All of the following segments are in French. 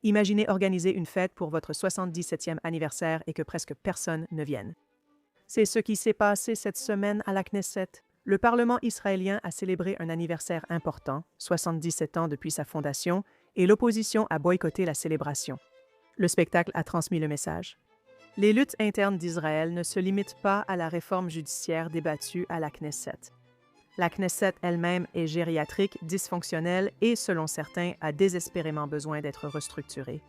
Imaginez organiser une fête pour votre 77e anniversaire et que presque personne ne vienne. C'est ce qui s'est passé cette semaine à la Knesset. Le Parlement israélien a célébré un anniversaire important, 77 ans depuis sa fondation, et l'opposition a boycotté la célébration. Le spectacle a transmis le message. Les luttes internes d'Israël ne se limitent pas à la réforme judiciaire débattue à la Knesset. La Knesset elle-même est gériatrique, dysfonctionnelle et, selon certains, a désespérément besoin d'être restructurée.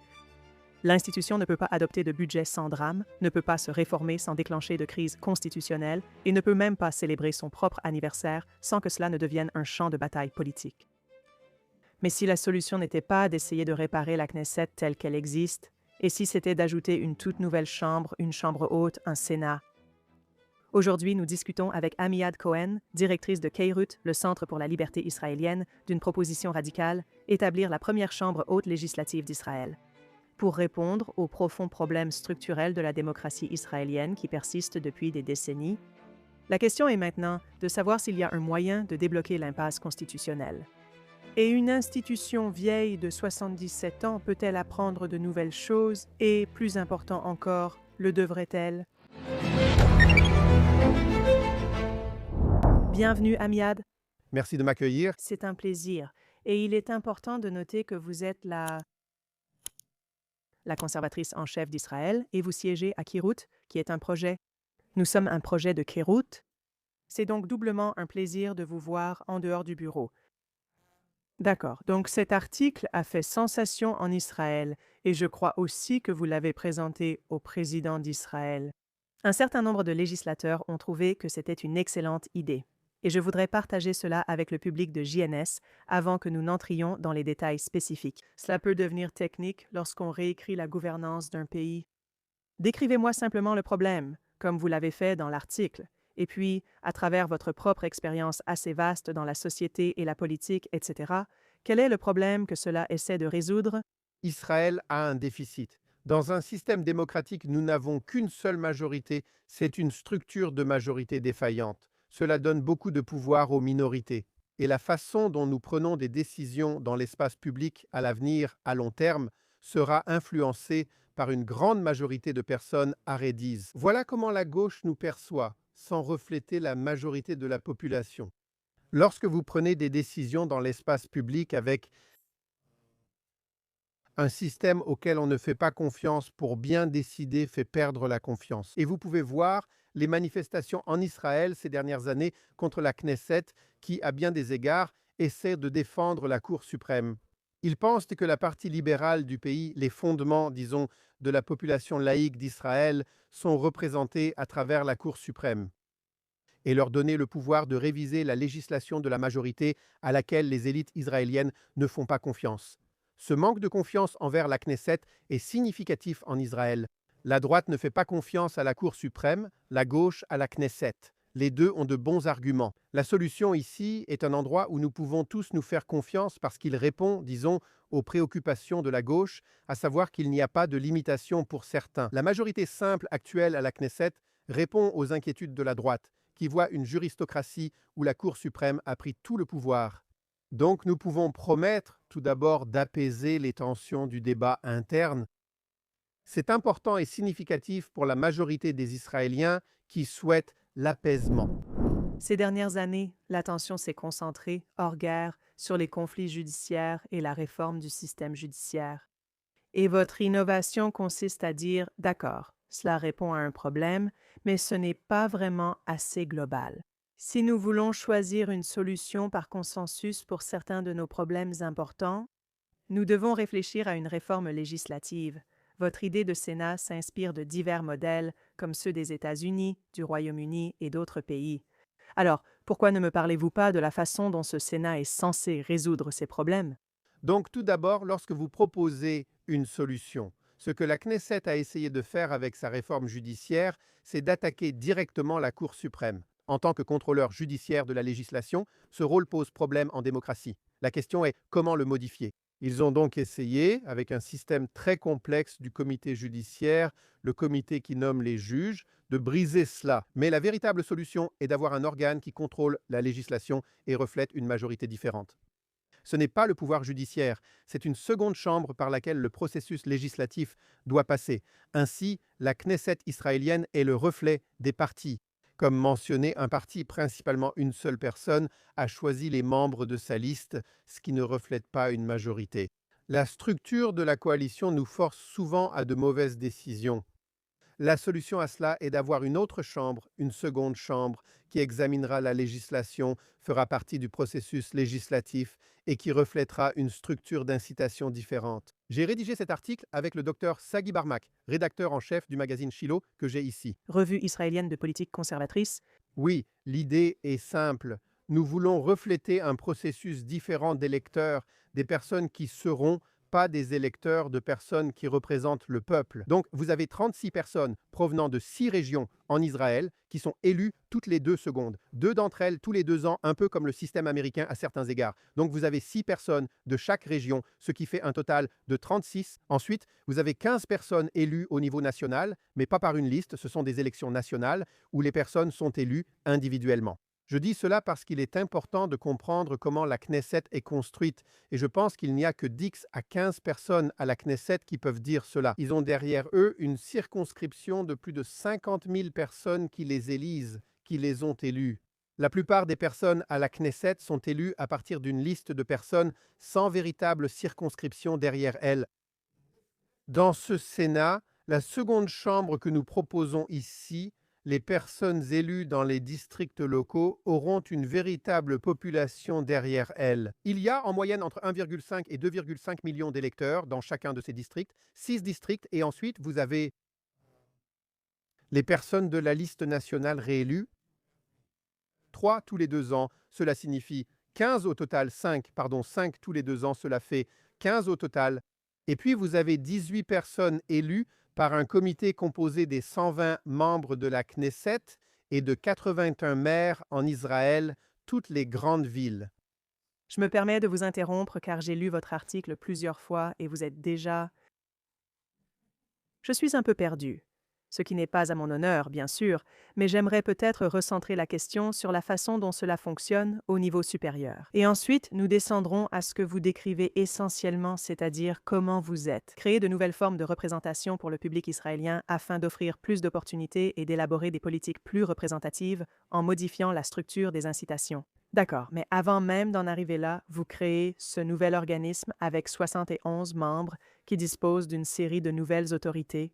L'institution ne peut pas adopter de budget sans drame, ne peut pas se réformer sans déclencher de crise constitutionnelle et ne peut même pas célébrer son propre anniversaire sans que cela ne devienne un champ de bataille politique. Mais si la solution n'était pas d'essayer de réparer la Knesset telle qu'elle existe, et si c'était d'ajouter une toute nouvelle chambre, une chambre haute, un Sénat? Aujourd'hui, nous discutons avec Amiad Cohen, directrice de Kheirut, le Centre pour la liberté israélienne, d'une proposition radicale, établir la première chambre haute législative d'Israël. Pour répondre aux profonds problèmes structurels de la démocratie israélienne qui persistent depuis des décennies, la question est maintenant de savoir s'il y a un moyen de débloquer l'impasse constitutionnelle. Et une institution vieille de 77 ans peut-elle apprendre de nouvelles choses et, plus important encore, le devrait-elle? Bienvenue, Amiad. Merci de m'accueillir. C'est un plaisir. Et il est important de noter que vous êtes la conservatrice en chef d'Israël et vous siégez à Kheirut, qui est un projet. Nous sommes un projet de Kheirut. C'est donc doublement un plaisir de vous voir en dehors du bureau. D'accord. Donc cet article a fait sensation en Israël et je crois aussi que vous l'avez présenté au président d'Israël. Un certain nombre de législateurs ont trouvé que c'était une excellente idée. Et je voudrais partager cela avec le public de JNS avant que nous n'entrions dans les détails spécifiques. Cela peut devenir technique lorsqu'on réécrit la gouvernance d'un pays. Décrivez-moi simplement le problème, comme vous l'avez fait dans l'article, et puis, à travers votre propre expérience assez vaste dans la société et la politique, etc., quel est le problème que cela essaie de résoudre? Israël a un déficit. Dans un système démocratique, nous n'avons qu'une seule majorité, c'est une structure de majorité défaillante. Cela donne beaucoup de pouvoir aux minorités. Et la façon dont nous prenons des décisions dans l'espace public à l'avenir, à long terme, sera influencée par une grande majorité de personnes arrédises. Voilà comment la gauche nous perçoit, sans refléter la majorité de la population. Lorsque vous prenez des décisions dans l'espace public avec un système auquel on ne fait pas confiance pour bien décider fait perdre la confiance. Et vous pouvez voir les manifestations en Israël ces dernières années contre la Knesset qui, à bien des égards, essaie de défendre la Cour suprême. Ils pensent que la partie libérale du pays, les fondements, disons, de la population laïque d'Israël sont représentés à travers la Cour suprême et leur donner le pouvoir de réviser la législation de la majorité à laquelle les élites israéliennes ne font pas confiance. Ce manque de confiance envers la Knesset est significatif en Israël. La droite ne fait pas confiance à la Cour suprême, la gauche à la Knesset. Les deux ont de bons arguments. La solution ici est un endroit où nous pouvons tous nous faire confiance parce qu'il répond, disons, aux préoccupations de la gauche, à savoir qu'il n'y a pas de limitation pour certains. La majorité simple actuelle à la Knesset répond aux inquiétudes de la droite, qui voit une juristocratie où la Cour suprême a pris tout le pouvoir. Donc nous pouvons promettre tout d'abord d'apaiser les tensions du débat interne. C'est important et significatif pour la majorité des Israéliens qui souhaitent l'apaisement. Ces dernières années, l'attention s'est concentrée, hors guerre, sur les conflits judiciaires et la réforme du système judiciaire. Et votre innovation consiste à dire, d'accord, cela répond à un problème, mais ce n'est pas vraiment assez global. Si nous voulons choisir une solution par consensus pour certains de nos problèmes importants, nous devons réfléchir à une réforme législative. Votre idée de Sénat s'inspire de divers modèles, comme ceux des États-Unis, du Royaume-Uni et d'autres pays. Alors, pourquoi ne me parlez-vous pas de la façon dont ce Sénat est censé résoudre ces problèmes? Donc tout d'abord, lorsque vous proposez une solution, ce que la Knesset a essayé de faire avec sa réforme judiciaire, c'est d'attaquer directement la Cour suprême. En tant que contrôleur judiciaire de la législation, ce rôle pose problème en démocratie. La question est comment le modifier. Ils ont donc essayé, avec un système très complexe du comité judiciaire, le comité qui nomme les juges, de briser cela. Mais la véritable solution est d'avoir un organe qui contrôle la législation et reflète une majorité différente. Ce n'est pas le pouvoir judiciaire, c'est une seconde chambre par laquelle le processus législatif doit passer. Ainsi, la Knesset israélienne est le reflet des partis. Comme mentionné, un parti, principalement une seule personne, a choisi les membres de sa liste, ce qui ne reflète pas une majorité. La structure de la coalition nous force souvent à de mauvaises décisions. La solution à cela est d'avoir une autre chambre, une seconde chambre, qui examinera la législation, fera partie du processus législatif et qui reflètera une structure d'incitation différente. J'ai rédigé cet article avec le docteur Sagi Barmak, rédacteur en chef du magazine Shiloh que j'ai ici. Revue israélienne de politique conservatrice. Oui, l'idée est simple. Nous voulons refléter un processus différent d'électeurs, des personnes qui seront pas des électeurs de personnes qui représentent le peuple. Donc, vous avez 36 personnes provenant de 6 régions en Israël qui sont élues toutes les 2 secondes. 2 d'entre elles tous les 2 ans, un peu comme le système américain à certains égards. Donc, vous avez 6 personnes de chaque région, ce qui fait un total de 36. Ensuite, vous avez 15 personnes élues au niveau national, mais pas par une liste, ce sont des élections nationales où les personnes sont élues individuellement. Je dis cela parce qu'il est important de comprendre comment la Knesset est construite et je pense qu'il n'y a que 10 à 15 personnes à la Knesset qui peuvent dire cela. Ils ont derrière eux une circonscription de plus de 50 000 personnes qui les élisent, qui les ont élus. La plupart des personnes à la Knesset sont élues à partir d'une liste de personnes sans véritable circonscription derrière elles. Dans ce Sénat, la seconde chambre que nous proposons ici, les personnes élues dans les districts locaux auront une véritable population derrière elles. Il y a en moyenne entre 1,5 et 2,5 millions d'électeurs dans chacun de ces districts, 6 districts, et ensuite vous avez les personnes de la liste nationale réélues, 3 tous les 2 ans, cela signifie 15 au total, 5 tous les 2 ans, cela fait 15 au total. Et puis vous avez 18 personnes élues par un comité composé des 120 membres de la Knesset et de 81 maires en Israël, toutes les grandes villes. Je me permets de vous interrompre car j'ai lu votre article plusieurs fois et vous êtes déjà... Je suis un peu perdu. Ce qui n'est pas à mon honneur, bien sûr, mais j'aimerais peut-être recentrer la question sur la façon dont cela fonctionne au niveau supérieur. Et ensuite, nous descendrons à ce que vous décrivez essentiellement, c'est-à-dire comment vous êtes. Créer de nouvelles formes de représentation pour le public israélien afin d'offrir plus d'opportunités et d'élaborer des politiques plus représentatives en modifiant la structure des incitations. D'accord, mais avant même d'en arriver là, vous créez ce nouvel organisme avec 71 membres qui dispose d'une série de nouvelles autorités.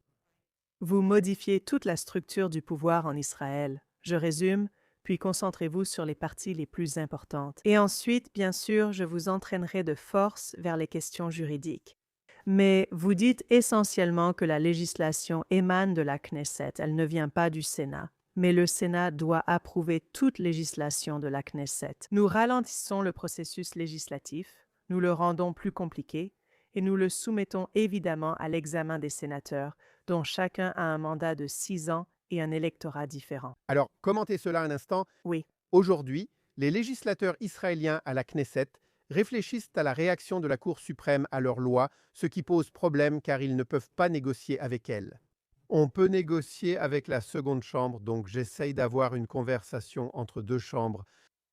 Vous modifiez toute la structure du pouvoir en Israël. Je résume, puis concentrez-vous sur les parties les plus importantes. Et ensuite, bien sûr, je vous entraînerai de force vers les questions juridiques. Mais vous dites essentiellement que la législation émane de la Knesset, elle ne vient pas du Sénat. Mais le Sénat doit approuver toute législation de la Knesset. Nous ralentissons le processus législatif, nous le rendons plus compliqué, et nous le soumettons évidemment à l'examen des sénateurs, dont chacun a un mandat de 6 ans et un électorat différent. Alors, commentez cela un instant. Oui. Aujourd'hui, les législateurs israéliens à la Knesset réfléchissent à la réaction de la Cour suprême à leurs lois, ce qui pose problème car ils ne peuvent pas négocier avec elle. On peut négocier avec la seconde chambre, donc j'essaye d'avoir une conversation entre 2 chambres.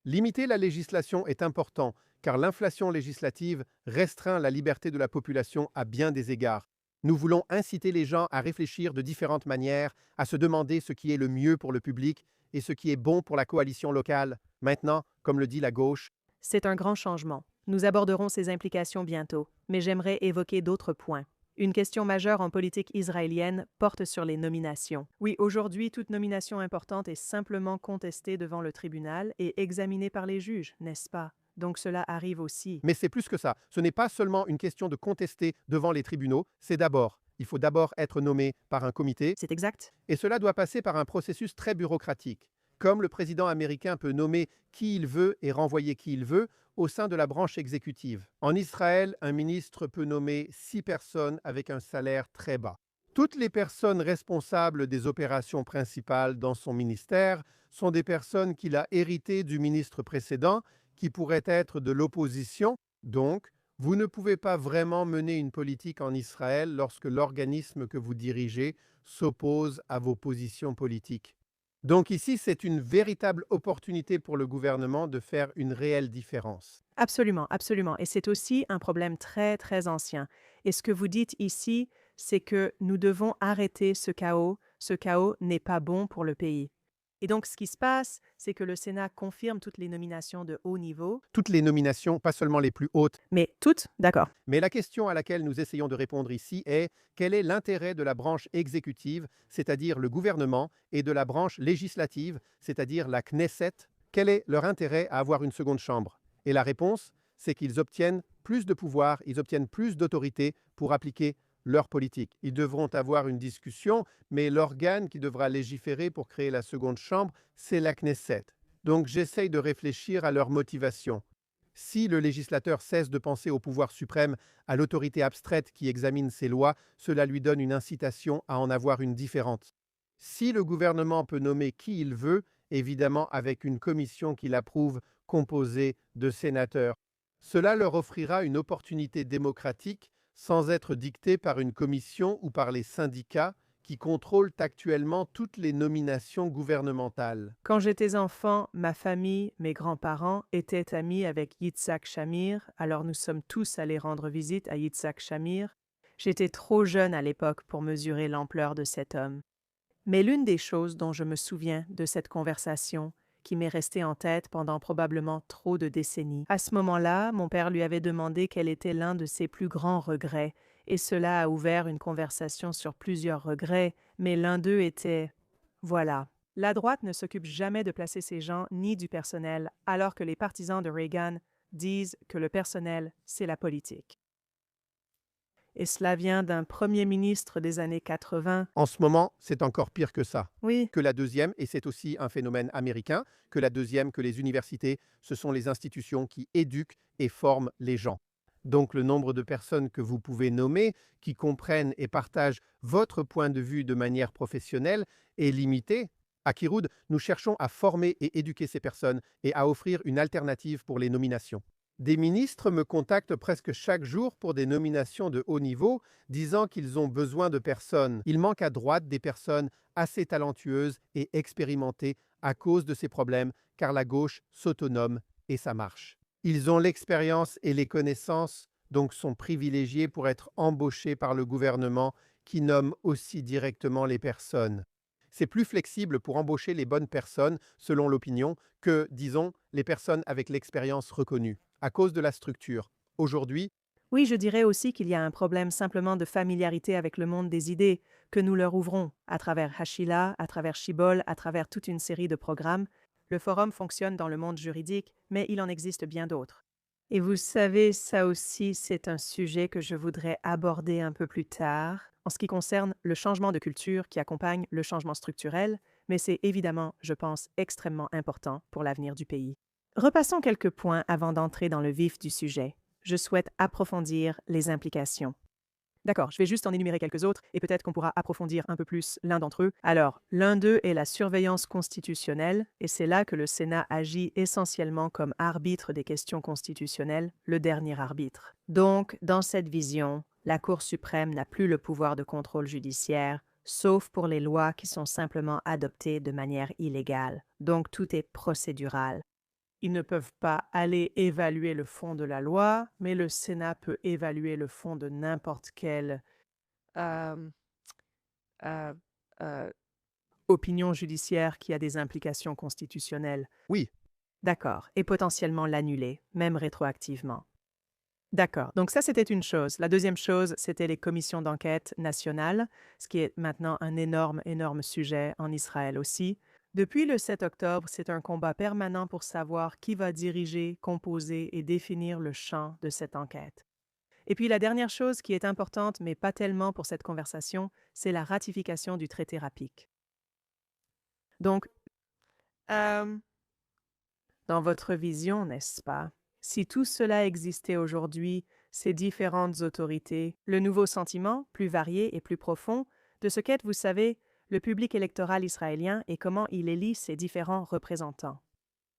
Limiter la législation est important, car l'inflation législative restreint la liberté de la population à bien des égards. Nous voulons inciter les gens à réfléchir de différentes manières, à se demander ce qui est le mieux pour le public et ce qui est bon pour la coalition locale. Maintenant, comme le dit la gauche, C'est un grand changement. Nous aborderons ses implications bientôt, mais j'aimerais évoquer d'autres points. Une question majeure en politique israélienne porte sur les nominations. Oui, aujourd'hui, toute nomination importante est simplement contestée devant le tribunal et examinée par les juges, n'est-ce pas? Donc cela arrive aussi. mais c'est plus que ça. Ce n'est pas seulement une question de contester devant les tribunaux, il faut d'abord être nommé par un comité, C'est exact? et cela doit passer par un processus très bureaucratique. Comme le président américain peut nommer qui il veut et renvoyer qui il veut au sein de la branche exécutive. En Israël, un ministre peut nommer 6 personnes avec un salaire très bas. Toutes les personnes responsables des opérations principales dans son ministère sont des personnes qu'il a héritées du ministre précédent, qui pourraient être de l'opposition. Donc, vous ne pouvez pas vraiment mener une politique en Israël lorsque l'organisme que vous dirigez s'oppose à vos positions politiques. Donc ici, c'est une véritable opportunité pour le gouvernement de faire une réelle différence. Absolument, absolument. Et c'est aussi un problème très, très ancien. Et ce que vous dites ici, c'est que nous devons arrêter ce chaos. Ce chaos n'est pas bon pour le pays. Et donc, ce qui se passe, c'est que le Sénat confirme toutes les nominations de haut niveau, Toutes les nominations, pas seulement les plus hautes, mais toutes, d'accord. mais la question à laquelle nous essayons de répondre ici est quel est l'intérêt de la branche exécutive, c'est-à-dire le gouvernement, et de la branche législative, c'est-à-dire la Knesset? Quel est leur intérêt à avoir une seconde chambre? Et la réponse, c'est qu'ils obtiennent plus de pouvoir, ils obtiennent plus d'autorité pour appliquer leur politique. Ils devront avoir une discussion, mais l'organe qui devra légiférer pour créer la seconde chambre, c'est la Knesset. Donc j'essaye de réfléchir à leur motivation. Si le législateur cesse de penser au pouvoir suprême, à l'autorité abstraite qui examine ses lois, cela lui donne une incitation à en avoir une différente. Si le gouvernement peut nommer qui il veut, évidemment avec une commission qu'il approuve composée de sénateurs, cela leur offrira une opportunité démocratique sans être dictée par une commission ou par les syndicats qui contrôlent actuellement toutes les nominations gouvernementales. Quand j'étais enfant, ma famille, mes grands-parents étaient amis avec Yitzhak Shamir, alors nous sommes tous allés rendre visite à Yitzhak Shamir. J'étais trop jeune à l'époque pour mesurer l'ampleur de cet homme. Mais l'une des choses dont je me souviens de cette conversation, qui m'est restée en tête pendant probablement trop de décennies, à ce moment-là, mon père lui avait demandé quel était l'un de ses plus grands regrets, et cela a ouvert une conversation sur plusieurs regrets, mais l'un d'eux était voilà. La droite ne s'occupe jamais de placer ces gens ni du personnel, alors que les partisans de Reagan disent que le personnel, c'est la politique. Et cela vient d'un premier ministre des années 80. En ce moment, c'est encore pire que ça. Oui, Que la deuxième, et c'est aussi un phénomène américain, que la deuxième, que les universités, ce sont les institutions qui éduquent et forment les gens. Donc le nombre de personnes que vous pouvez nommer, qui comprennent et partagent votre point de vue de manière professionnelle, est limité. À Kiroud, nous cherchons à former et éduquer ces personnes et à offrir une alternative pour les nominations. Des ministres me contactent presque chaque jour pour des nominations de haut niveau, disant qu'ils ont besoin de personnes. Il manque à droite des personnes assez talentueuses et expérimentées à cause de ces problèmes, car la gauche s'autonome et ça marche. Ils ont l'expérience et les connaissances, donc sont privilégiés pour être embauchés par le gouvernement qui nomme aussi directement les personnes. C'est plus flexible pour embaucher les bonnes personnes, selon l'opinion, que, disons, les personnes avec l'expérience reconnue, à cause de la structure. Aujourd'hui, oui, je dirais aussi qu'il y a un problème simplement de familiarité avec le monde des idées que nous leur ouvrons à travers Hashila, à travers Shibol, à travers toute une série de programmes. Le forum fonctionne dans le monde juridique, mais il en existe bien d'autres. Et vous savez, ça aussi, c'est un sujet que je voudrais aborder un peu plus tard, en ce qui concerne le changement de culture qui accompagne le changement structurel, mais c'est évidemment, je pense, extrêmement important pour l'avenir du pays. Repassons quelques points avant d'entrer dans le vif du sujet. Je souhaite approfondir les implications. D'accord, je vais juste en énumérer quelques autres et peut-être qu'on pourra approfondir un peu plus l'un d'entre eux. Alors, l'un d'eux est la surveillance constitutionnelle, et c'est là que le Sénat agit essentiellement comme arbitre des questions constitutionnelles, le dernier arbitre. Donc, dans cette vision, la Cour suprême n'a plus le pouvoir de contrôle judiciaire, sauf pour les lois qui sont simplement adoptées de manière illégale. Donc, tout est procédural. Ils ne peuvent pas aller évaluer le fond de la loi, mais le Sénat peut évaluer le fond de n'importe quelle euh, euh, euh, opinion judiciaire qui a des implications constitutionnelles. oui, D'accord, et potentiellement l'annuler, même rétroactivement. D'accord, donc ça c'était une chose. La deuxième chose, c'était les commissions d'enquête nationales, ce qui est maintenant un énorme, énorme sujet en Israël aussi. Depuis le 7 octobre, c'est un combat permanent pour savoir qui va diriger, composer et définir le champ de cette enquête. Et puis la dernière chose qui est importante, mais pas tellement pour cette conversation, c'est la ratification du traité RAPIC. Donc, euh, dans votre vision, n'est-ce pas? Si tout cela existait aujourd'hui, ces différentes autorités, le nouveau sentiment, plus varié et plus profond, de ce qu'est, vous savez, le public électoral israélien et comment il élit ses différents représentants.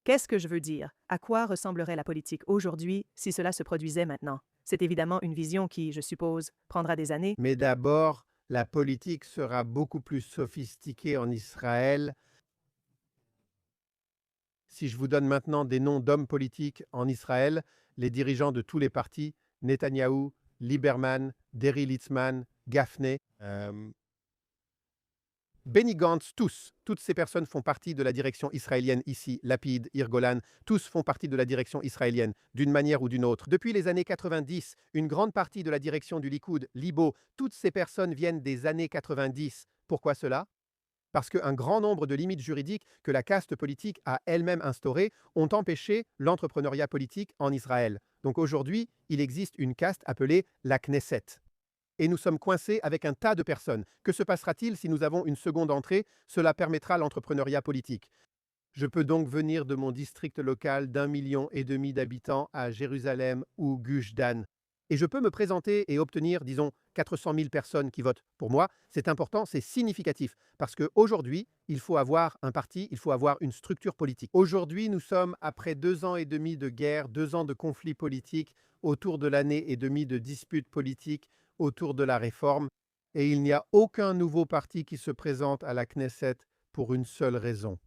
Qu'est-ce que je veux dire? À quoi ressemblerait la politique aujourd'hui si cela se produisait maintenant? C'est évidemment une vision qui, je suppose, prendra des années. mais d'abord, la politique sera beaucoup plus sophistiquée en Israël Si je vous donne maintenant des noms d'hommes politiques en Israël, les dirigeants de tous les partis, Netanyahou, Lieberman, Deri Litzman, Gafney, Benny Gantz, toutes ces personnes font partie de la direction israélienne ici, Lapid, Irgolan, tous font partie de la direction israélienne, d'une manière ou d'une autre. Depuis les années 90, une grande partie de la direction du Likoud, Libo, toutes ces personnes viennent des années 90. Pourquoi cela? Parce qu'un grand nombre de limites juridiques que la caste politique a elle-même instaurées ont empêché l'entrepreneuriat politique en Israël. Donc aujourd'hui, il existe une caste appelée la Knesset. Et nous sommes coincés avec un tas de personnes. Que se passera-t-il si nous avons une seconde entrée? Cela permettra l'entrepreneuriat politique. Je peux donc venir de mon district local d'1,5 million d'habitants à Jérusalem ou Gush Dan. Et je peux me présenter et obtenir, disons, 400 000 personnes qui votent pour moi. C'est important, c'est significatif. Parce qu'aujourd'hui, il faut avoir un parti, il faut avoir une structure politique. Aujourd'hui, nous sommes après 2 ans et demi de guerre, 2 ans de conflits politiques, autour de l'année et demie de disputes politiques, autour de la réforme. Et il n'y a aucun nouveau parti qui se présente à la Knesset pour une seule raison.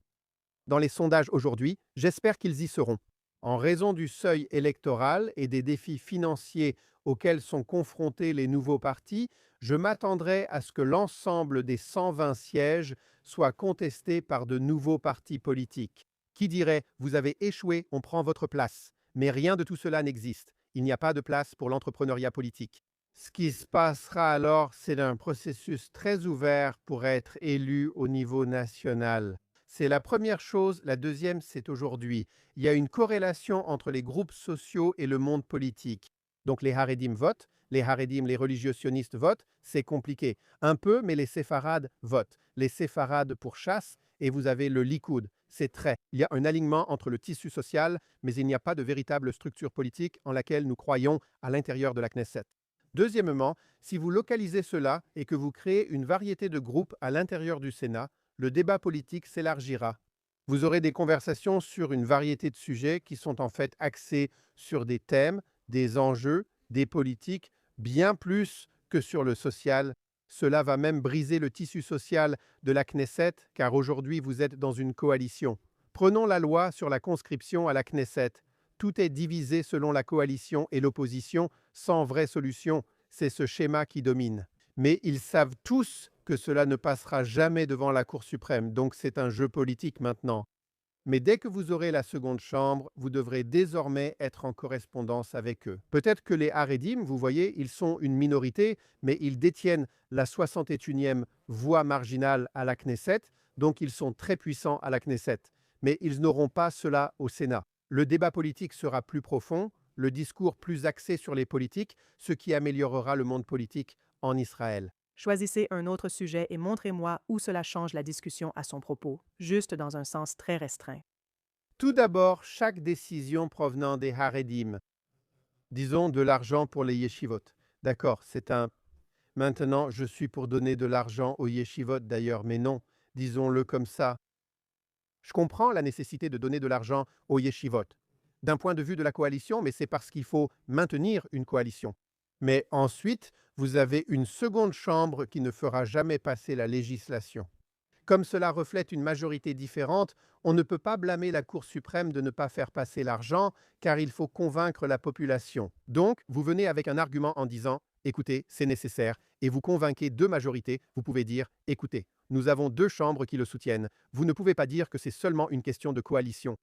Dans les sondages aujourd'hui, j'espère qu'ils y seront. En raison du seuil électoral et des défis financiers auxquels sont confrontés les nouveaux partis, je m'attendrai à ce que l'ensemble des 120 sièges soient contestés par de nouveaux partis politiques. Qui dirait « Vous avez échoué, on prend votre place ». Mais rien de tout cela n'existe. Il n'y a pas de place pour l'entrepreneuriat politique. Ce qui se passera alors, c'est un processus très ouvert pour être élu au niveau national. C'est la première chose. La deuxième, c'est aujourd'hui. Il y a une corrélation entre les groupes sociaux et le monde politique. Donc les Haredim votent, les Haredim, les religieux sionistes votent, c'est compliqué. Un peu, mais les séfarades votent. Les séfarades pour chasse, et vous avez le Likoud. C'est très. Il y a un alignement entre le tissu social, mais il n'y a pas de véritable structure politique en laquelle nous croyons à l'intérieur de la Knesset. Deuxièmement, si vous localisez cela et que vous créez une variété de groupes à l'intérieur du Sénat, le débat politique s'élargira. Vous aurez des conversations sur une variété de sujets qui sont en fait axés sur des thèmes, des enjeux, des politiques, bien plus que sur le social. Cela va même briser le tissu social de la Knesset, car aujourd'hui vous êtes dans une coalition. Prenons la loi sur la conscription à la Knesset. Tout est divisé selon la coalition et l'opposition, sans vraie solution. C'est ce schéma qui domine. Mais ils savent tous que cela ne passera jamais devant la Cour suprême, donc c'est un jeu politique maintenant. Mais dès que vous aurez la seconde chambre, vous devrez désormais être en correspondance avec eux. Peut-être que les Haredim, vous voyez, ils sont une minorité, mais ils détiennent la 61e voix marginale à la Knesset, donc ils sont très puissants à la Knesset. Mais ils n'auront pas cela au Sénat. Le débat politique sera plus profond, le discours plus axé sur les politiques, ce qui améliorera le monde politique en Israël. Choisissez un autre sujet et montrez-moi où cela change la discussion à son propos, juste dans un sens très restreint. Tout d'abord, chaque décision provenant des Haredim, disons de l'argent pour les yeshivot. D'accord, c'est un... Maintenant, je suis pour donner de l'argent aux yeshivot d'ailleurs, mais non, disons-le comme ça. Je comprends la nécessité de donner de l'argent aux yeshivot, d'un point de vue de la coalition, mais c'est parce qu'il faut maintenir une coalition. Mais ensuite, vous avez une seconde chambre qui ne fera jamais passer la législation. Comme cela reflète une majorité différente, on ne peut pas blâmer la Cour suprême de ne pas faire passer l'argent, car il faut convaincre la population. Donc, vous venez avec un argument en disant « Écoutez, c'est nécessaire », et vous convainquez deux majorités, vous pouvez dire « Écoutez, nous avons deux chambres qui le soutiennent. Vous ne pouvez pas dire que c'est seulement une question de coalition. »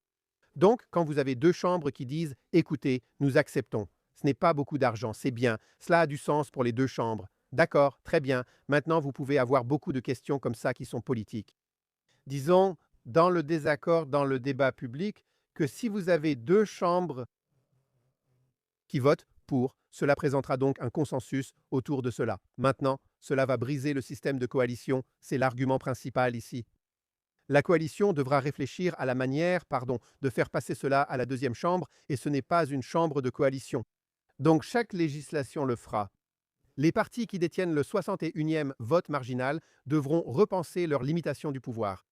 Donc, quand vous avez deux chambres qui disent « Écoutez, nous acceptons », ce n'est pas beaucoup d'argent, c'est bien, cela a du sens pour les deux chambres. D'accord, très bien. Maintenant, vous pouvez avoir beaucoup de questions comme ça qui sont politiques. Disons, dans le désaccord, dans le débat public, que si vous avez deux chambres qui votent pour, cela présentera donc un consensus autour de cela. Maintenant, cela va briser le système de coalition, c'est l'argument principal ici. La coalition devra réfléchir à la manière, de faire passer cela à la deuxième chambre, et ce n'est pas une chambre de coalition. Donc chaque législation le fera. Les partis qui détiennent le 61e vote marginal devront repenser leur limitation du pouvoir.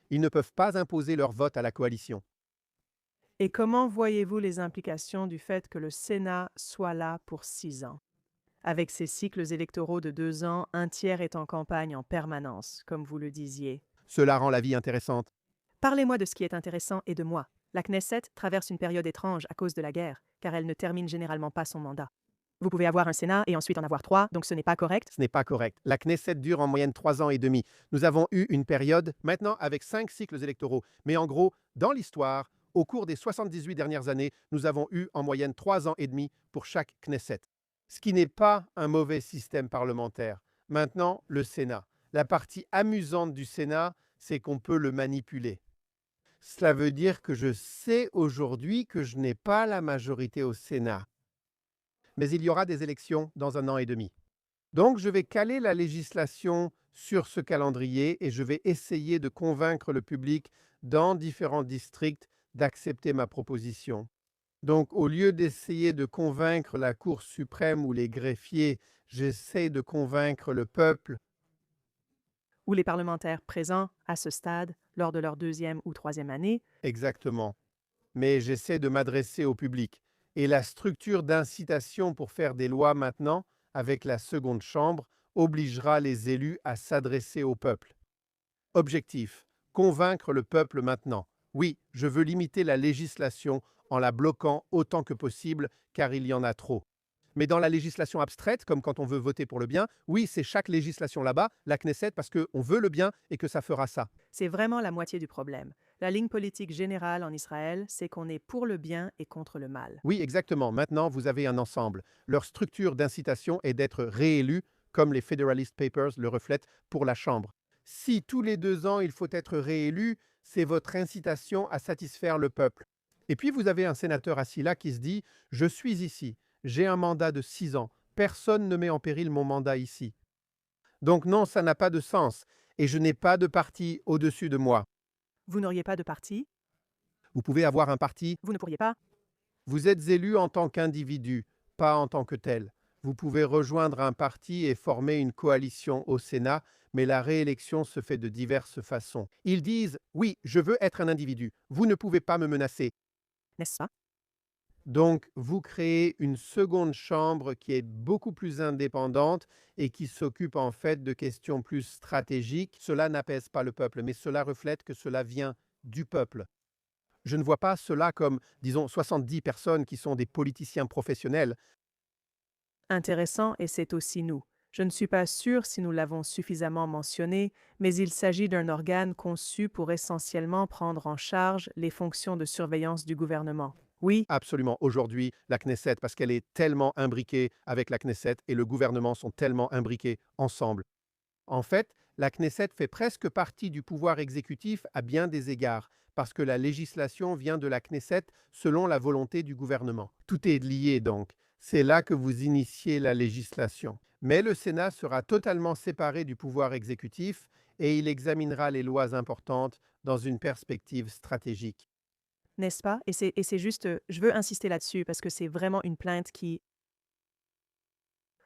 Ils ne peuvent pas imposer leur vote à la coalition. Et comment voyez-vous les implications du fait que le Sénat soit là pour 6 ans? Avec ces cycles électoraux de 2 ans, un tiers est en campagne en permanence, comme vous le disiez. Cela rend la vie intéressante. Parlez-moi de ce qui est intéressant et de moi. La Knesset traverse une période étrange à cause de la guerre, car elle ne termine généralement pas son mandat. Vous pouvez avoir un Sénat et ensuite en avoir 3, donc ce n'est pas correct. Ce n'est pas correct. La Knesset dure en moyenne 3 ans et demi. Nous avons eu une période, maintenant avec 5 cycles électoraux. Mais en gros, dans l'histoire, au cours des 78 dernières années, nous avons eu en moyenne 3 ans et demi pour chaque Knesset. Ce qui n'est pas un mauvais système parlementaire. Maintenant, le Sénat. La partie amusante du Sénat, c'est qu'on peut le manipuler. Cela veut dire que je sais aujourd'hui que je n'ai pas la majorité au Sénat. Mais il y aura des élections dans 1 an et demi. Donc, je vais caler la législation sur ce calendrier et je vais essayer de convaincre le public dans différents districts d'accepter ma proposition. Donc, au lieu d'essayer de convaincre la Cour suprême ou les greffiers, j'essaie de convaincre le peuple. Ou les parlementaires présents à ce stade, lors de leur 2e ou 3e année, Exactement. Mais j'essaie de m'adresser au public. Et la structure d'incitation pour faire des lois maintenant, avec la seconde chambre, obligera les élus à s'adresser au peuple. Objectif: convaincre le peuple maintenant. Oui, je veux limiter la législation en la bloquant autant que possible, car il y en a trop. Mais dans la législation abstraite, comme quand on veut voter pour le bien, oui, c'est chaque législation là-bas, la Knesset, parce qu'on veut le bien et que ça fera ça. c'est vraiment la moitié du problème. La ligne politique générale en Israël, c'est qu'on est pour le bien et contre le mal. Oui, exactement. Maintenant, vous avez un ensemble. Leur structure d'incitation est d'être réélus, comme les Federalist Papers le reflètent, pour la Chambre. Si tous les 2 ans, il faut être réélu, c'est votre incitation à satisfaire le peuple. Et puis, vous avez un sénateur assis là qui se dit: je suis ici, j'ai un mandat de 6 ans, personne ne met en péril mon mandat ici. Donc non, ça n'a pas de sens, et je n'ai pas de parti au-dessus de moi. Vous n'auriez pas de parti? Vous pouvez avoir un parti. Vous ne pourriez pas? Vous êtes élu en tant qu'individu, pas en tant que tel. Vous pouvez rejoindre un parti et former une coalition au Sénat, mais la réélection se fait de diverses façons. Ils disent: oui, je veux être un individu, vous ne pouvez pas me menacer. N'est-ce pas? Donc, vous créez une seconde chambre qui est beaucoup plus indépendante et qui s'occupe en fait de questions plus stratégiques. Cela n'apaise pas le peuple, mais cela reflète que cela vient du peuple. Je ne vois pas cela comme, disons, 70 personnes qui sont des politiciens professionnels. Intéressant, et c'est aussi nous. Je ne suis pas sûre si nous l'avons suffisamment mentionné, mais il s'agit d'un organe conçu pour essentiellement prendre en charge les fonctions de surveillance du gouvernement. Oui, Absolument, aujourd'hui, la Knesset, parce qu'elle est tellement imbriquée avec la Knesset et le gouvernement sont tellement imbriqués ensemble. En fait, la Knesset fait presque partie du pouvoir exécutif à bien des égards, parce que la législation vient de la Knesset selon la volonté du gouvernement. Tout est lié donc. C'est là que vous initiez la législation. Mais le Sénat sera totalement séparé du pouvoir exécutif et il examinera les lois importantes dans une perspective stratégique. n'est-ce pas? Et c'est juste, je veux insister là-dessus parce que c'est vraiment une plainte qui,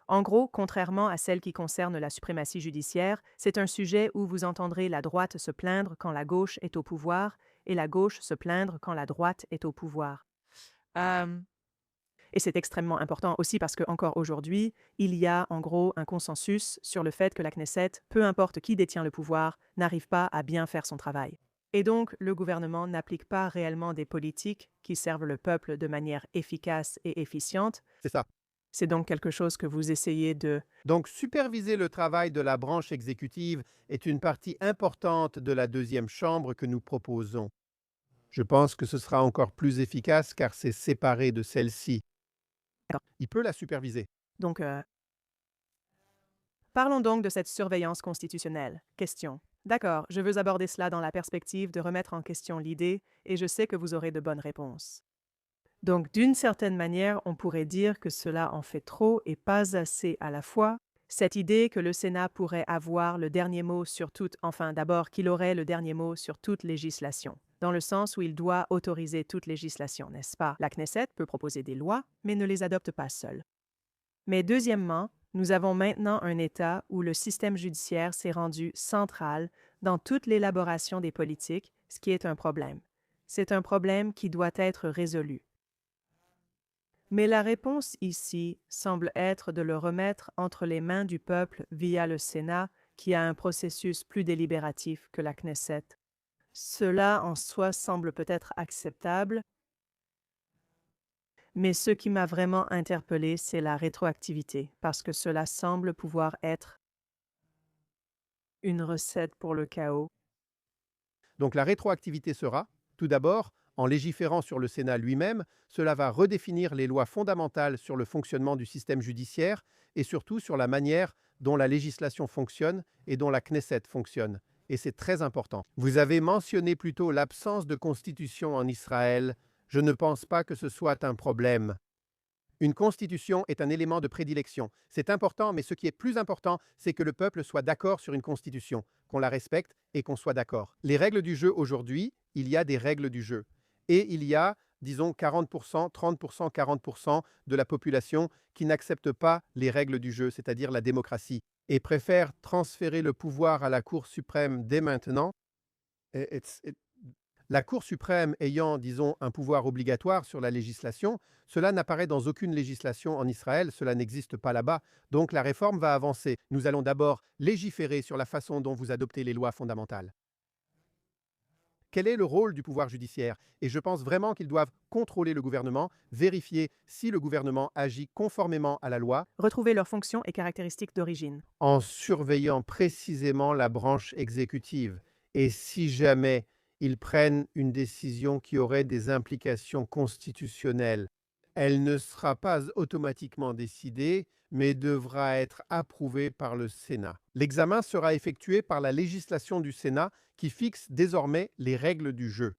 en gros, contrairement à celle qui concerne la suprématie judiciaire, c'est un sujet où vous entendrez la droite se plaindre quand la gauche est au pouvoir et la gauche se plaindre quand la droite est au pouvoir. Et c'est extrêmement important aussi parce qu'encore aujourd'hui, il y a en gros un consensus sur le fait que la Knesset, peu importe qui détient le pouvoir, n'arrive pas à bien faire son travail. Et donc, le gouvernement n'applique pas réellement des politiques qui servent le peuple de manière efficace et efficiente. C'est ça. C'est donc quelque chose que vous essayez de... Donc, superviser le travail de la branche exécutive est une partie importante de la deuxième chambre que nous proposons. Je pense que ce sera encore plus efficace car c'est séparé de celle-ci. D'accord. Il peut la superviser. Donc, parlons donc de cette surveillance constitutionnelle. Question. D'accord, je veux aborder cela dans la perspective de remettre en question l'idée, et je sais que vous aurez de bonnes réponses. Donc, d'une certaine manière, on pourrait dire que cela en fait trop et pas assez à la fois. Cette idée que le Sénat pourrait avoir le dernier mot sur toute, enfin d'abord qu'il aurait le dernier mot sur toute législation, dans le sens où il doit autoriser toute législation, n'est-ce pas? La Knesset peut proposer des lois, mais ne les adopte pas seule. Mais deuxièmement, nous avons maintenant un État où le système judiciaire s'est rendu central dans toute l'élaboration des politiques, ce qui est un problème. C'est un problème qui doit être résolu. Mais la réponse ici semble être de le remettre entre les mains du peuple via le Sénat, qui a un processus plus délibératif que la Knesset. Cela en soi semble peut-être acceptable, mais ce qui m'a vraiment interpellé, c'est la rétroactivité, parce que cela semble pouvoir être une recette pour le chaos. Donc la rétroactivité sera, tout d'abord, en légiférant sur le Sénat lui-même, cela va redéfinir les lois fondamentales sur le fonctionnement du système judiciaire et surtout sur la manière dont la législation fonctionne et dont la Knesset fonctionne. Et c'est très important. Vous avez mentionné plutôt l'absence de constitution en Israël. Je ne pense pas que ce soit un problème. Une constitution est un élément de prédilection. C'est important, mais ce qui est plus important, c'est que le peuple soit d'accord sur une constitution, qu'on la respecte et qu'on soit d'accord. Les règles du jeu aujourd'hui, il y a des règles du jeu. Et il y a, disons, 40%, 30%, 40% de la population qui n'accepte pas les règles du jeu, c'est-à-dire la démocratie, et préfère transférer le pouvoir à la Cour suprême dès maintenant. La Cour suprême ayant, disons, un pouvoir obligatoire sur la législation, cela n'apparaît dans aucune législation en Israël, cela n'existe pas là-bas, donc la réforme va avancer. Nous allons d'abord légiférer sur la façon dont vous adoptez les lois fondamentales. Quel est le rôle du pouvoir judiciaire? Et je pense vraiment qu'ils doivent contrôler le gouvernement, vérifier si le gouvernement agit conformément à la loi, Retrouver leurs fonctions et caractéristiques d'origine. en surveillant précisément la branche exécutive. Et si jamais ils prennent une décision qui aurait des implications constitutionnelles, elle ne sera pas automatiquement décidée, mais devra être approuvée par le Sénat. L'examen sera effectué par la législation du Sénat qui fixe désormais les règles du jeu,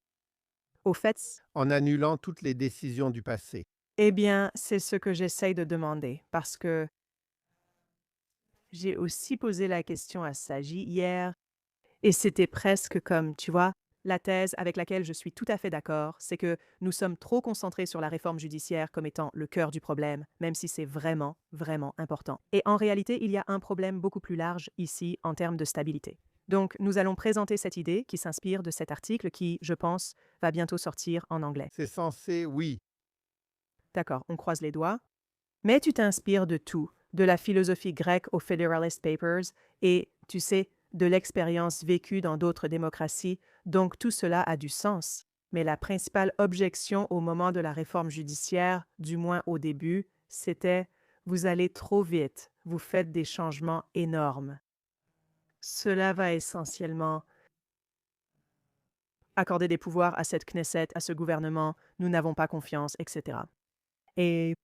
Au fait, en annulant toutes les décisions du passé. eh bien, c'est ce que j'essaye de demander, parce que j'ai aussi posé la question à Sagi hier, et c'était presque comme, tu vois, la thèse avec laquelle je suis tout à fait d'accord, c'est que nous sommes trop concentrés sur la réforme judiciaire comme étant le cœur du problème, même si c'est vraiment, vraiment important. Et en réalité, il y a un problème beaucoup plus large ici en termes de stabilité. Donc, nous allons présenter cette idée qui s'inspire de cet article qui, je pense, va bientôt sortir en anglais. C'est censé, oui. D'accord, on croise les doigts. Mais tu t'inspires de tout, de la philosophie grecque aux Federalist Papers et, tu sais, de l'expérience vécue dans d'autres démocraties, donc tout cela a du sens. Mais la principale objection au moment de la réforme judiciaire, du moins au début, c'était vous allez trop vite, vous faites des changements énormes. Cela va essentiellement accorder des pouvoirs à cette Knesset, à ce gouvernement, nous n'avons pas confiance, etc. Et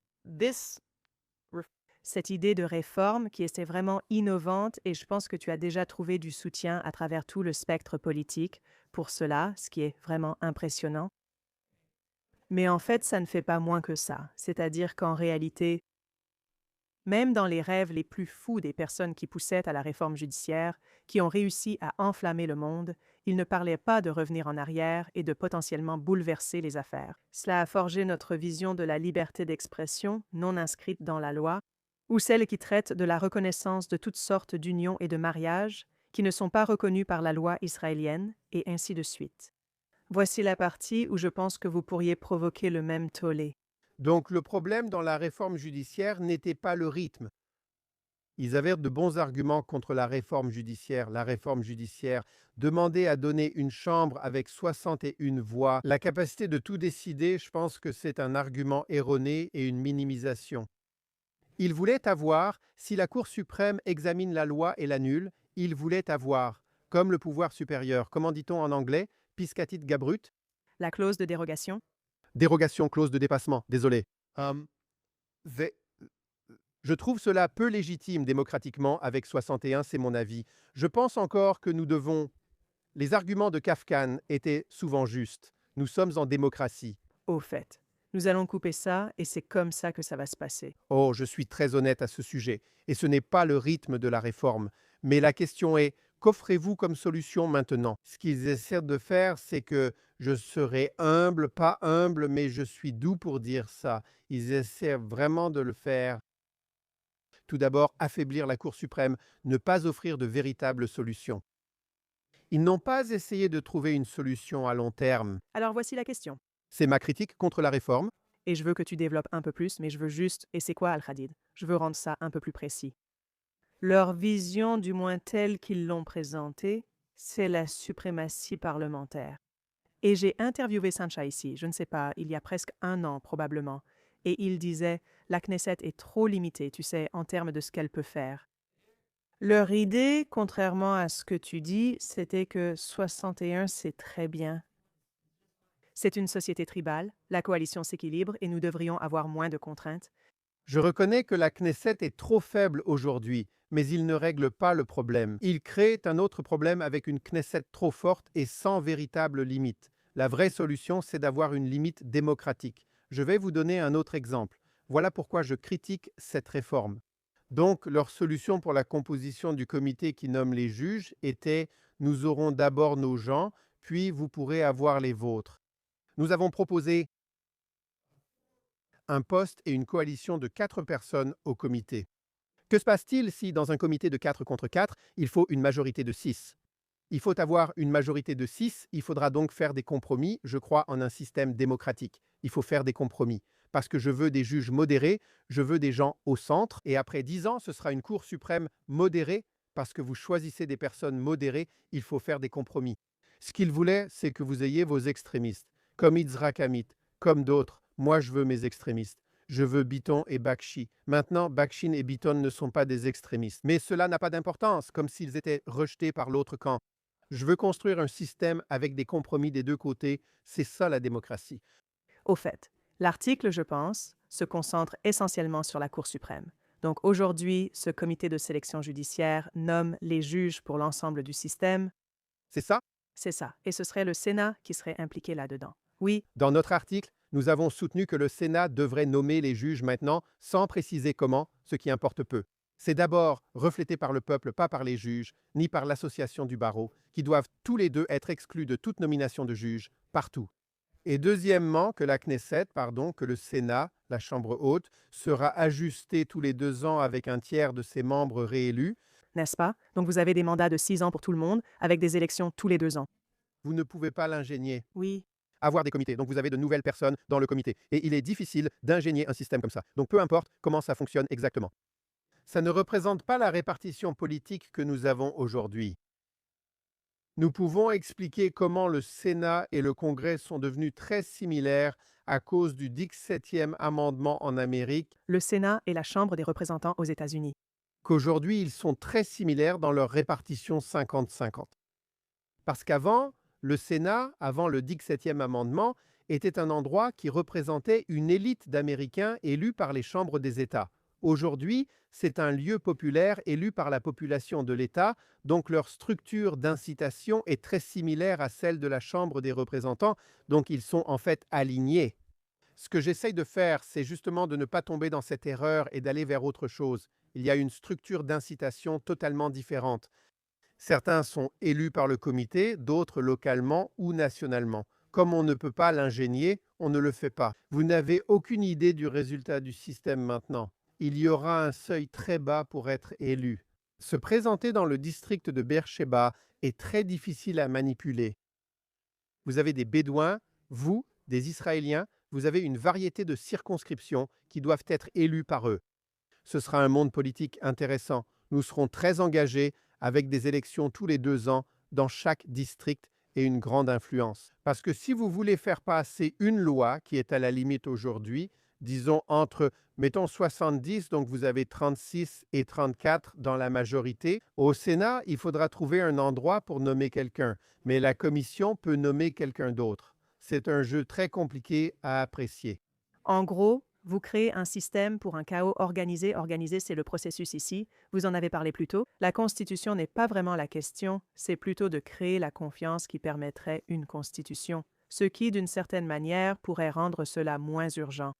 cette idée de réforme qui était vraiment innovante et je pense que tu as déjà trouvé du soutien à travers tout le spectre politique pour cela, ce qui est vraiment impressionnant. Mais en fait, ça ne fait pas moins que ça. C'est-à-dire qu'en réalité, même dans les rêves les plus fous des personnes qui poussaient à la réforme judiciaire, qui ont réussi à enflammer le monde, ils ne parlaient pas de revenir en arrière et de potentiellement bouleverser les affaires. Cela a forgé notre vision de la liberté d'expression, non inscrite dans la loi, ou celle qui traite de la reconnaissance de toutes sortes d'unions et de mariages qui ne sont pas reconnus par la loi israélienne, et ainsi de suite. Voici la partie où je pense que vous pourriez provoquer le même tollé. Donc le problème dans la réforme judiciaire n'était pas le rythme. Ils avaient de bons arguments contre la réforme judiciaire. La réforme judiciaire demandait à donner une chambre avec 61 voix. La capacité de tout décider, je pense que c'est un argument erroné et une minimisation. Ils voulaient avoir, si la Cour suprême examine la loi et l'annule, ils voulaient avoir, comme le pouvoir supérieur, comment dit-on en anglais, piscatit gabrut, La clause de dérogation. dérogation, clause de dépassement, désolé. They- Je trouve cela peu légitime démocratiquement avec 61, c'est mon avis. Je pense encore que nous devons... Les arguments de Kafkan étaient souvent justes. Nous sommes en démocratie. Au fait, nous allons couper ça et c'est comme ça que ça va se passer. Oh, je suis très honnête à ce sujet, et ce n'est pas le rythme de la réforme. Mais la question est, qu'offrez-vous comme solution maintenant? Ce qu'ils essaient de faire, c'est que je serai humble, pas humble, mais je suis doux pour dire ça. Ils essaient vraiment de le faire. Tout d'abord, affaiblir la Cour suprême, ne pas offrir de véritables solutions. Ils n'ont pas essayé de trouver une solution à long terme. Alors voici la question. C'est ma critique contre la réforme. Et je veux que tu développes un peu plus, mais je veux juste, et c'est quoi Al-Khadid? Je veux rendre ça un peu plus précis. Leur vision, du moins telle qu'ils l'ont présentée, C'est la suprématie parlementaire. Et j'ai interviewé Sancha ici, je ne sais pas, il y a presque un an probablement, et il disait, la Knesset est trop limitée, tu sais, en termes de ce qu'elle peut faire. Leur idée, contrairement à ce que tu dis, c'était que 61, c'est très bien. C'est une société tribale, la coalition s'équilibre et nous devrions avoir moins de contraintes. Je reconnais que la Knesset est trop faible aujourd'hui, mais il ne règle pas le problème. Il crée un autre problème avec une Knesset trop forte et sans véritable limite. La vraie solution, c'est d'avoir une limite démocratique. Je vais vous donner un autre exemple. Voilà pourquoi je critique cette réforme. Donc, leur solution pour la composition du comité qui nomme les juges était: nous aurons d'abord nos gens, puis vous pourrez avoir les vôtres. Nous avons proposé un poste et une coalition de 4 personnes au comité. Que se passe-t-il si, dans un comité de 4 contre 4, il faut une majorité de 6? Il faut avoir une majorité de 6, il faudra donc faire des compromis. Je crois en un système démocratique. Il faut faire des compromis. Parce que je veux des juges modérés, je veux des gens au centre, et après 10 ans, ce sera une Cour suprême modérée, parce que vous choisissez des personnes modérées, il faut faire des compromis. Ce qu'il voulait, c'est que vous ayez vos extrémistes, comme Yitzhak Amit, comme d'autres. Moi, je veux mes extrémistes. Je veux Bitton et Bakshi. Maintenant, Bakshin et Bitton ne sont pas des extrémistes. Mais cela n'a pas d'importance, comme s'ils étaient rejetés par l'autre camp. Je veux construire un système avec des compromis des deux côtés. C'est ça la démocratie. Au fait, l'article, je pense, se concentre essentiellement sur la Cour suprême. Donc aujourd'hui, ce comité de sélection judiciaire nomme les juges pour l'ensemble du système. C'est ça? C'est ça. Et ce serait le Sénat qui serait impliqué là-dedans. Oui, Dans notre article, nous avons soutenu que le Sénat devrait nommer les juges maintenant, sans préciser comment, ce qui importe peu. C'est d'abord reflété par le peuple, pas par les juges, ni par l'association du barreau, qui doivent tous les deux être exclus de toute nomination de juge, partout. Et deuxièmement, que la Knesset, que le Sénat, la Chambre haute, sera ajusté tous les 2 ans avec un tiers de ses membres réélus. n'est-ce pas? Donc vous avez des mandats de 6 ans pour tout le monde, avec des élections tous les 2 ans. Vous ne pouvez pas l'ingénier. Oui, Avoir des comités. Donc vous avez de nouvelles personnes dans le comité. Et il est difficile d'ingénier un système comme ça. Donc peu importe comment ça fonctionne exactement. Ça ne représente pas la répartition politique que nous avons aujourd'hui. Nous pouvons expliquer comment le Sénat et le Congrès sont devenus très similaires à cause du 17e amendement en Amérique, le Sénat est la Chambre des représentants aux États-Unis. qu'aujourd'hui ils sont très similaires dans leur répartition 50-50. Parce qu'avant, le Sénat, avant le 17e amendement, était un endroit qui représentait une élite d'Américains élus par les chambres des États. Aujourd'hui, c'est un lieu populaire élu par la population de l'État, donc leur structure d'incitation est très similaire à celle de la Chambre des représentants, donc ils sont en fait alignés. Ce que j'essaye de faire, c'est justement de ne pas tomber dans cette erreur et d'aller vers autre chose. Il y a une structure d'incitation totalement différente. Certains sont élus par le comité, d'autres localement ou nationalement. Comme on ne peut pas l'ingénier, on ne le fait pas. Vous n'avez aucune idée du résultat du système maintenant. Il y aura un seuil très bas pour être élu. Se présenter dans le district de Beersheba est très difficile à manipuler. Vous avez des Bédouins, vous, des Israéliens, vous avez une variété de circonscriptions qui doivent être élues par eux. Ce sera un monde politique intéressant. Nous serons très engagés avec des élections tous les 2 ans dans chaque district et une grande influence. Parce que si vous voulez faire passer une loi qui est à la limite aujourd'hui, disons mettons 70, donc vous avez 36 et 34 dans la majorité, au Sénat, il faudra trouver un endroit pour nommer quelqu'un, mais la commission peut nommer quelqu'un d'autre. C'est un jeu très compliqué à apprécier. En gros, vous créez un système pour un chaos organisé. Organisé, c'est le processus ici. Vous en avez parlé plus tôt. La Constitution n'est pas vraiment la question, c'est plutôt de créer la confiance qui permettrait une Constitution, ce qui, d'une certaine manière, pourrait rendre cela moins urgent.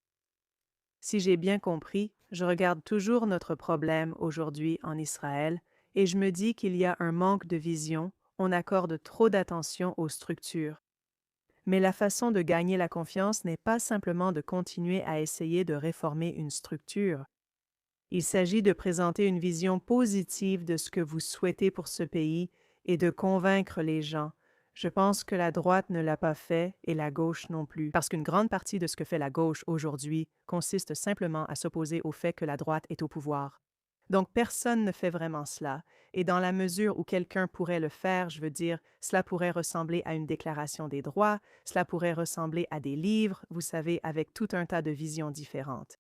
Si j'ai bien compris, je regarde toujours notre problème aujourd'hui en Israël et je me dis qu'il y a un manque de vision, on accorde trop d'attention aux structures. Mais la façon de gagner la confiance n'est pas simplement de continuer à essayer de réformer une structure. Il s'agit de présenter une vision positive de ce que vous souhaitez pour ce pays et de convaincre les gens. Je pense que la droite ne l'a pas fait et la gauche non plus, parce qu'une grande partie de ce que fait la gauche aujourd'hui consiste simplement à s'opposer au fait que la droite est au pouvoir. Donc personne ne fait vraiment cela. Et dans la mesure où quelqu'un pourrait le faire, je veux dire, cela pourrait ressembler à une déclaration des droits, cela pourrait ressembler à des livres, vous savez, avec tout un tas de visions différentes.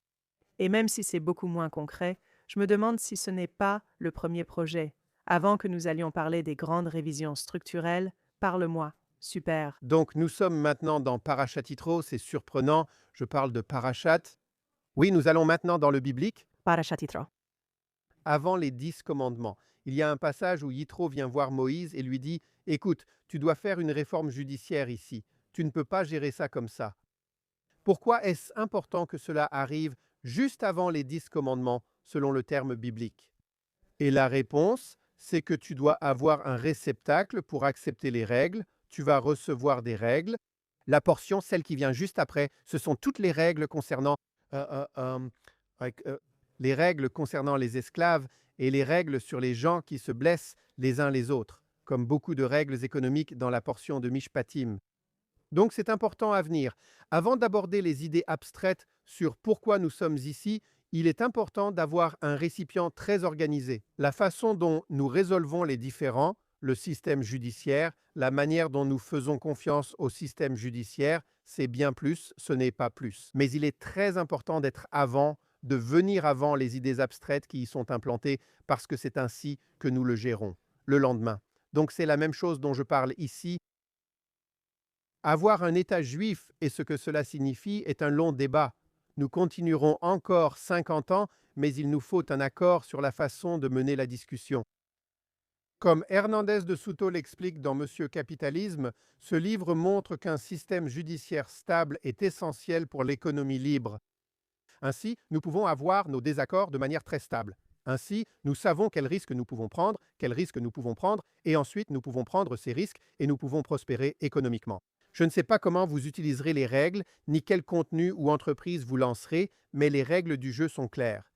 Et même si c'est beaucoup moins concret, je me demande si ce n'est pas le premier projet. Avant que nous allions parler des grandes révisions structurelles, parle-moi. Super. Donc nous sommes maintenant dans Parashat Yitro, c'est surprenant, je parle de Parashat. Oui, nous allons maintenant dans le biblique, Parashatitra. avant les 10 commandements. Il y a un passage où Yitro vient voir Moïse et lui dit: Écoute, tu dois faire une réforme judiciaire ici. Tu ne peux pas gérer ça comme ça. Pourquoi est-ce important que cela arrive juste avant les 10 commandements, selon le terme biblique? Et la réponse, c'est que tu dois avoir un réceptacle pour accepter les règles. Tu vas recevoir des règles. La portion, celle qui vient juste après, ce sont toutes les règles concernant euh, euh, euh, avec, les règles concernant les esclaves et les règles sur les gens qui se blessent les uns les autres, comme beaucoup de règles économiques dans la portion de Mishpatim. Donc c'est important à venir. Avant d'aborder les idées abstraites sur pourquoi nous sommes ici, il est important d'avoir un récipient très organisé. La façon dont nous résolvons les différends, le système judiciaire, la manière dont nous faisons confiance au système judiciaire, c'est bien plus, ce n'est pas plus. Mais il est très important d'être avant, de venir avant les idées abstraites qui y sont implantées, parce que c'est ainsi que nous le gérons le lendemain. Donc c'est la même chose dont je parle ici. Avoir un État juif et ce que cela signifie est un long débat. Nous continuerons encore 50 ans, mais il nous faut un accord sur la façon de mener la discussion. Comme Hernandez de Soto l'explique dans Monsieur Capitalisme, ce livre montre qu'un système judiciaire stable est essentiel pour l'économie libre. Ainsi, nous pouvons avoir nos désaccords de manière très stable. Ainsi, nous savons quels risques nous pouvons prendre, et ensuite nous pouvons prendre ces risques et nous pouvons prospérer économiquement. Je ne sais pas comment vous utiliserez les règles, ni quel contenu ou entreprise vous lancerez, mais les règles du jeu sont claires.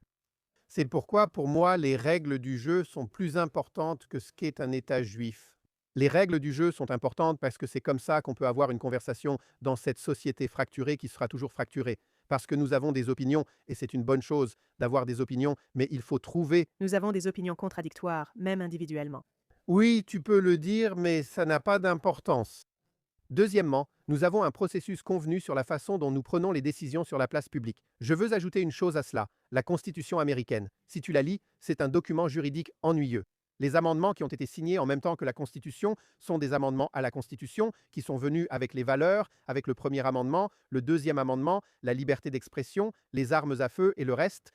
C'est pourquoi, pour moi, les règles du jeu sont plus importantes que ce qu'est un État juif. Les règles du jeu sont importantes parce que c'est comme ça qu'on peut avoir une conversation dans cette société fracturée qui sera toujours fracturée. Parce que nous avons des opinions, et c'est une bonne chose d'avoir des opinions, mais il faut trouver. Nous avons des opinions contradictoires, même individuellement. Oui, tu peux le dire, mais ça n'a pas d'importance. Deuxièmement, nous avons un processus convenu sur la façon dont nous prenons les décisions sur la place publique. Je veux ajouter une chose à cela, la Constitution américaine. Si tu la lis, c'est un document juridique ennuyeux. Les amendements qui ont été signés en même temps que la Constitution sont des amendements à la Constitution qui sont venus avec les valeurs, avec le premier amendement, le deuxième amendement, la liberté d'expression, les armes à feu et le reste.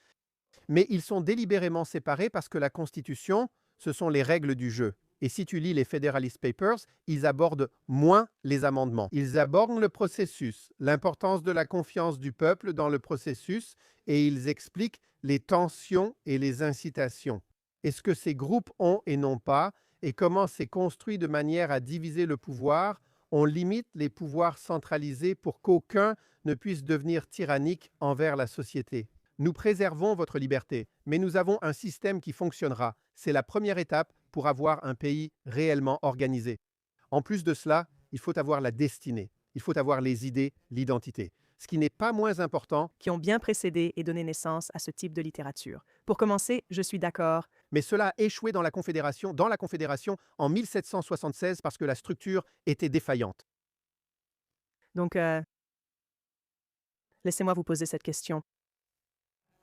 Mais ils sont délibérément séparés parce que la Constitution, ce sont les règles du jeu. Et si tu lis les Federalist Papers, ils abordent moins les amendements. Ils abordent le processus, l'importance de la confiance du peuple dans le processus, et ils expliquent les tensions et les incitations. Et ce que ces groupes ont et n'ont pas, et comment c'est construit de manière à diviser le pouvoir. On limite les pouvoirs centralisés pour qu'aucun ne puisse devenir tyrannique envers la société. Nous préservons votre liberté, mais nous avons un système qui fonctionnera. C'est la première étape pour avoir un pays réellement organisé. En plus de cela, il faut avoir la destinée, il faut avoir les idées, l'identité. Ce qui n'est pas moins important, Qui ont bien précédé et donné naissance à ce type de littérature. Pour commencer, je suis d'accord. mais cela a échoué dans la Confédération en 1776 parce que la structure était défaillante. Donc, laissez-moi vous poser cette question.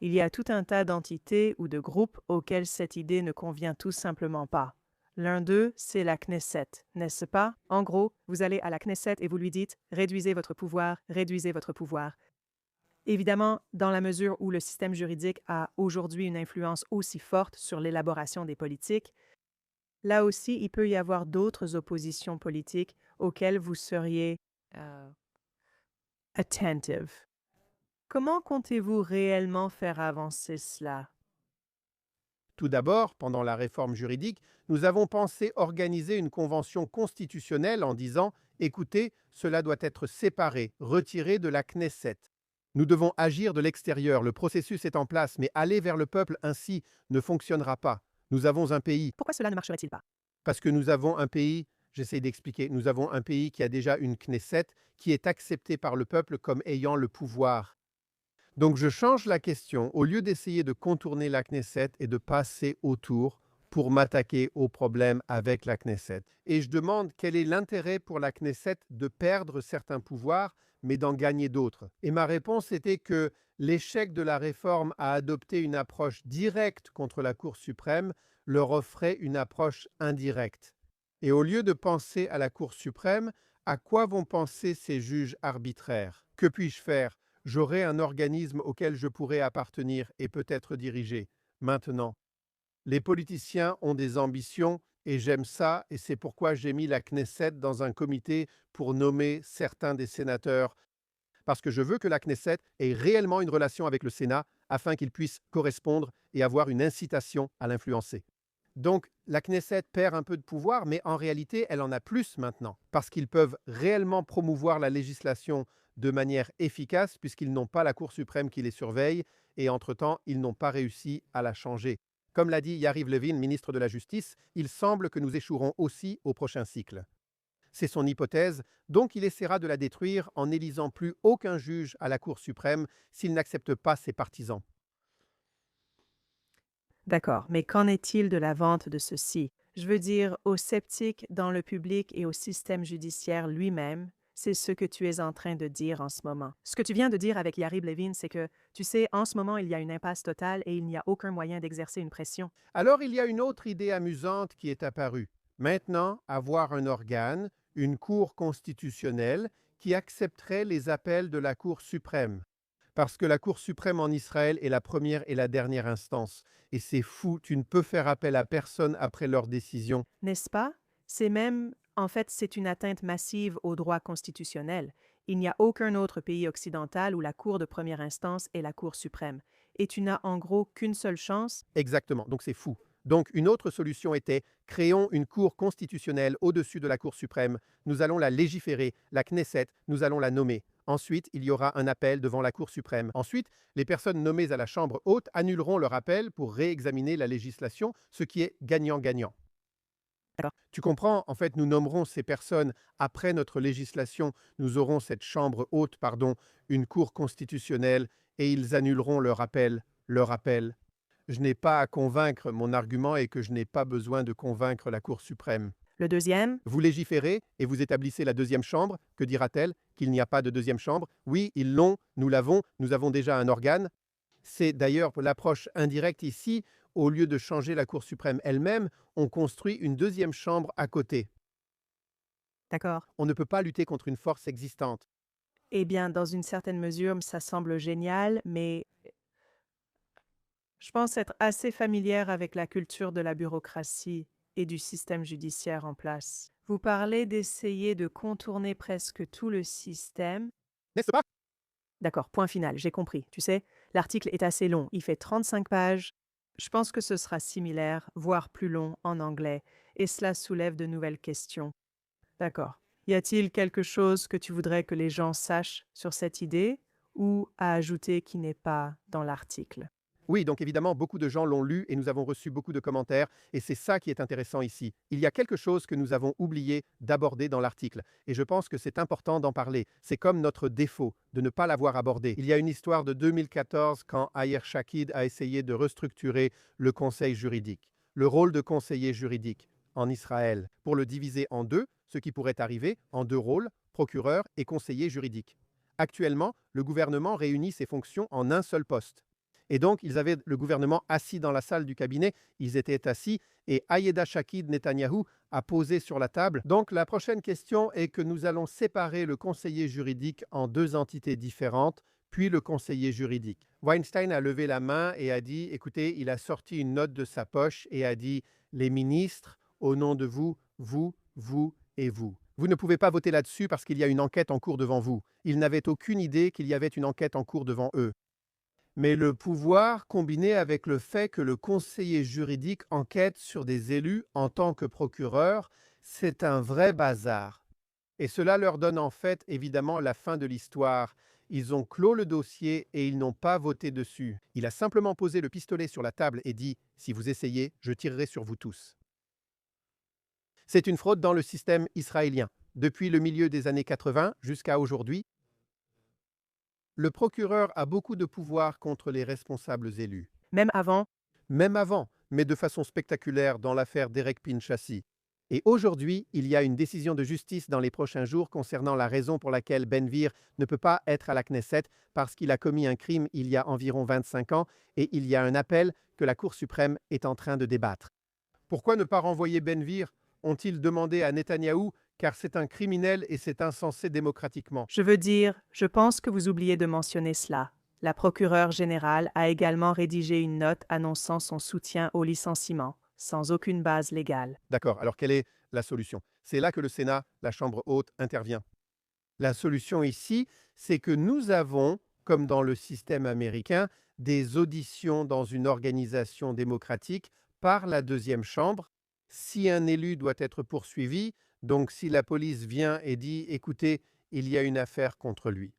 Il y a tout un tas d'entités ou de groupes auxquels cette idée ne convient tout simplement pas. L'un d'eux, c'est la Knesset, n'est-ce pas? En gros, vous allez à la Knesset et vous lui dites « réduisez votre pouvoir, réduisez votre pouvoir ». Évidemment, dans la mesure où le système juridique a aujourd'hui une influence aussi forte sur l'élaboration des politiques, là aussi, il peut y avoir d'autres oppositions politiques auxquelles vous seriez attentive. Comment comptez-vous réellement faire avancer cela? Tout d'abord, pendant la réforme juridique, nous avons pensé organiser une convention constitutionnelle en disant « Écoutez, cela doit être séparé, retiré de la Knesset. Nous devons agir de l'extérieur, le processus est en place, mais aller vers le peuple ainsi ne fonctionnera pas. Nous avons un pays, Pourquoi cela ne marcherait-il pas? parce que nous avons un pays, j'essaie d'expliquer, nous avons un pays qui a déjà une Knesset qui est acceptée par le peuple comme ayant le pouvoir. Donc je change la question, au lieu d'essayer de contourner la Knesset et de passer autour pour m'attaquer au problème avec la Knesset. Et je demande quel est l'intérêt pour la Knesset de perdre certains pouvoirs, mais d'en gagner d'autres. Et ma réponse était que l'échec de la réforme à adopter une approche directe contre la Cour suprême leur offrait une approche indirecte. Et au lieu de penser à la Cour suprême, à quoi vont penser ces juges arbitraires? Que puis-je faire? J'aurai un organisme auquel je pourrai appartenir et peut-être diriger. Maintenant, les politiciens ont des ambitions et j'aime ça et c'est pourquoi j'ai mis la Knesset dans un comité pour nommer certains des sénateurs parce que je veux que la Knesset ait réellement une relation avec le Sénat afin qu'il puisse correspondre et avoir une incitation à l'influencer. Donc, la Knesset perd un peu de pouvoir, mais en réalité, elle en a plus maintenant, parce qu'ils peuvent réellement promouvoir la législation de manière efficace, puisqu'ils n'ont pas la Cour suprême qui les surveille, et entre-temps, ils n'ont pas réussi à la changer. Comme l'a dit Yariv Levin, ministre de la Justice, il semble que nous échouerons aussi au prochain cycle. C'est son hypothèse, donc il essaiera de la détruire en n'élisant plus aucun juge à la Cour suprême s'il n'accepte pas ses partisans. D'accord, mais qu'en est-il de la vente de ceci? Je veux dire, aux sceptiques dans le public et au système judiciaire lui-même, c'est ce que tu es en train de dire en ce moment. Ce que tu viens de dire avec Yariv Levin, c'est que, tu sais, en ce moment, il y a une impasse totale et il n'y a aucun moyen d'exercer une pression. Alors il y a une autre idée amusante qui est apparue. Maintenant, avoir un organe, une Cour constitutionnelle, qui accepterait les appels de la Cour suprême. Parce que la Cour suprême en Israël est la première et la dernière instance. Et c'est fou, tu ne peux faire appel à personne après leur décision. N'est-ce pas? C'est même, en fait, c'est une atteinte massive au droit constitutionnel. Il n'y a aucun autre pays occidental où la Cour de première instance est la Cour suprême. Et tu n'as en gros qu'une seule chance. Exactement, donc c'est fou. Donc une autre solution était, créons une Cour constitutionnelle au-dessus de la Cour suprême, nous allons la légiférer, la Knesset, nous allons la nommer. Ensuite, il y aura un appel devant la Cour suprême. Ensuite, les personnes nommées à la Chambre haute annuleront leur appel pour réexaminer la législation, ce qui est gagnant-gagnant. D'accord. Tu comprends, en fait, nous nommerons ces personnes après notre législation, nous aurons cette Chambre haute, pardon, une Cour constitutionnelle, et ils annuleront leur appel, leur appel. Je n'ai pas à convaincre, mon argument est que je n'ai pas besoin de convaincre la Cour suprême. Le deuxième, Vous légiférez et vous établissez la deuxième chambre. Que dira-t-elle? Qu'il n'y a pas de deuxième chambre? Oui, ils l'ont, nous l'avons, nous avons déjà un organe. C'est d'ailleurs l'approche indirecte ici. Au lieu de changer la Cour suprême elle-même, on construit une deuxième chambre à côté. d'accord. On ne peut pas lutter contre une force existante. Eh bien, dans une certaine mesure, ça semble génial, mais je pense être assez familière avec la culture de la bureaucratie et du système judiciaire en place. Vous parlez d'essayer de contourner presque tout le système. N'est-ce pas? D'accord, point final, j'ai compris. Tu sais, l'article est assez long, il fait 35 pages. Je pense que ce sera similaire, voire plus long en anglais, et cela soulève de nouvelles questions. D'accord. Y a-t-il quelque chose que tu voudrais que les gens sachent sur cette idée ou à ajouter qui n'est pas dans l'article? Oui, donc évidemment, beaucoup de gens l'ont lu et nous avons reçu beaucoup de commentaires, et c'est ça qui est intéressant ici. Il y a quelque chose que nous avons oublié d'aborder dans l'article, et je pense que c'est important d'en parler. C'est comme notre défaut de ne pas l'avoir abordé. Il y a une histoire de 2014 quand Ayer Shakid a essayé de restructurer le conseil juridique, le rôle de conseiller juridique en Israël, pour le diviser en deux, ce qui pourrait arriver en deux rôles, procureur et conseiller juridique. Actuellement, le gouvernement réunit ces fonctions en un seul poste. Et donc, ils avaient le gouvernement assis dans la salle du cabinet, ils étaient assis, et Ayeda Shakid Netanyahou a posé sur la table. Donc, la prochaine question est que nous allons séparer le conseiller juridique en deux entités différentes, puis le conseiller juridique. Weinstein a levé la main et a dit, écoutez, il a sorti une note de sa poche et a dit, les ministres, au nom de vous, vous et vous. Vous ne pouvez pas voter là-dessus parce qu'il y a une enquête en cours devant vous. Ils n'avaient aucune idée qu'il y avait une enquête en cours devant eux. Mais le pouvoir, combiné avec le fait que le conseiller juridique enquête sur des élus en tant que procureur, c'est un vrai bazar. Et cela leur donne en fait évidemment la fin de l'histoire. Ils ont clos le dossier et ils n'ont pas voté dessus. Il a simplement posé le pistolet sur la table et dit « Si vous essayez, je tirerai sur vous tous ». C'est une fraude dans le système israélien. Depuis le milieu des années 80 jusqu'à aujourd'hui, Le procureur a beaucoup de pouvoir contre les responsables élus. Même avant, Même avant, mais de façon spectaculaire dans l'affaire d'Eric Pinchassi. Et aujourd'hui, il y a une décision de justice dans les prochains jours concernant la raison pour laquelle Ben-Gvir ne peut pas être à la Knesset parce qu'il a commis un crime il y a environ 25 ans et il y a un appel que la Cour suprême est en train de débattre. Pourquoi ne pas renvoyer Ben-Gvir ont-ils demandé à Netanyahou, car c'est un criminel et c'est insensé démocratiquement. je veux dire, je pense que vous oubliez de mentionner cela. La procureure générale a également rédigé une note annonçant son soutien au licenciement, sans aucune base légale. D'accord, alors quelle est la solution? C'est là que le Sénat, la Chambre haute, intervient. La solution ici, c'est que nous avons, comme dans le système américain, des auditions dans une organisation démocratique par la deuxième chambre. Si un élu doit être poursuivi, donc si la police vient et dit écoutez, il y a une affaire contre lui.